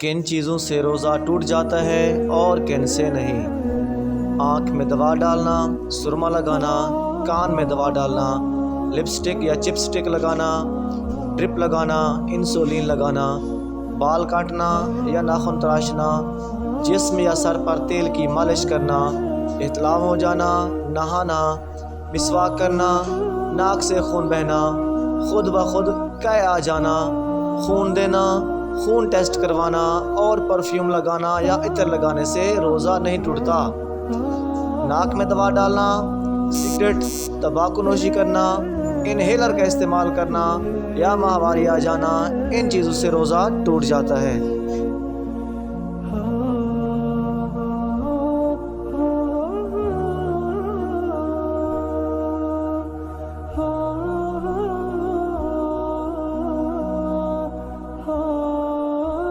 کن چیزوں سے روزہ ٹوٹ جاتا ہے اور کن سے نہیں؟ آنکھ میں دوا ڈالنا، سرما لگانا، کان میں دوا ڈالنا، لپسٹک یا چپسٹک لگانا، ڈرپ لگانا، انسولین لگانا، بال کاٹنا یا ناخن تراشنا، جسم یا سر پر تیل کی مالش کرنا، احتلام ہو جانا، نہانا، مسواک کرنا، ناک سے خون بہنا، خود بخود قے آ جانا، خون دینا، خون ٹیسٹ کروانا اور پرفیوم لگانا یا عطر لگانے سے روزہ نہیں ٹوٹتا۔ ناک میں دوا ڈالنا، سگریٹ، تمباکو نوشی کرنا، انہیلر کا استعمال کرنا یا ماہواری آ جانا، ان چیزوں سے روزہ ٹوٹ جاتا ہے۔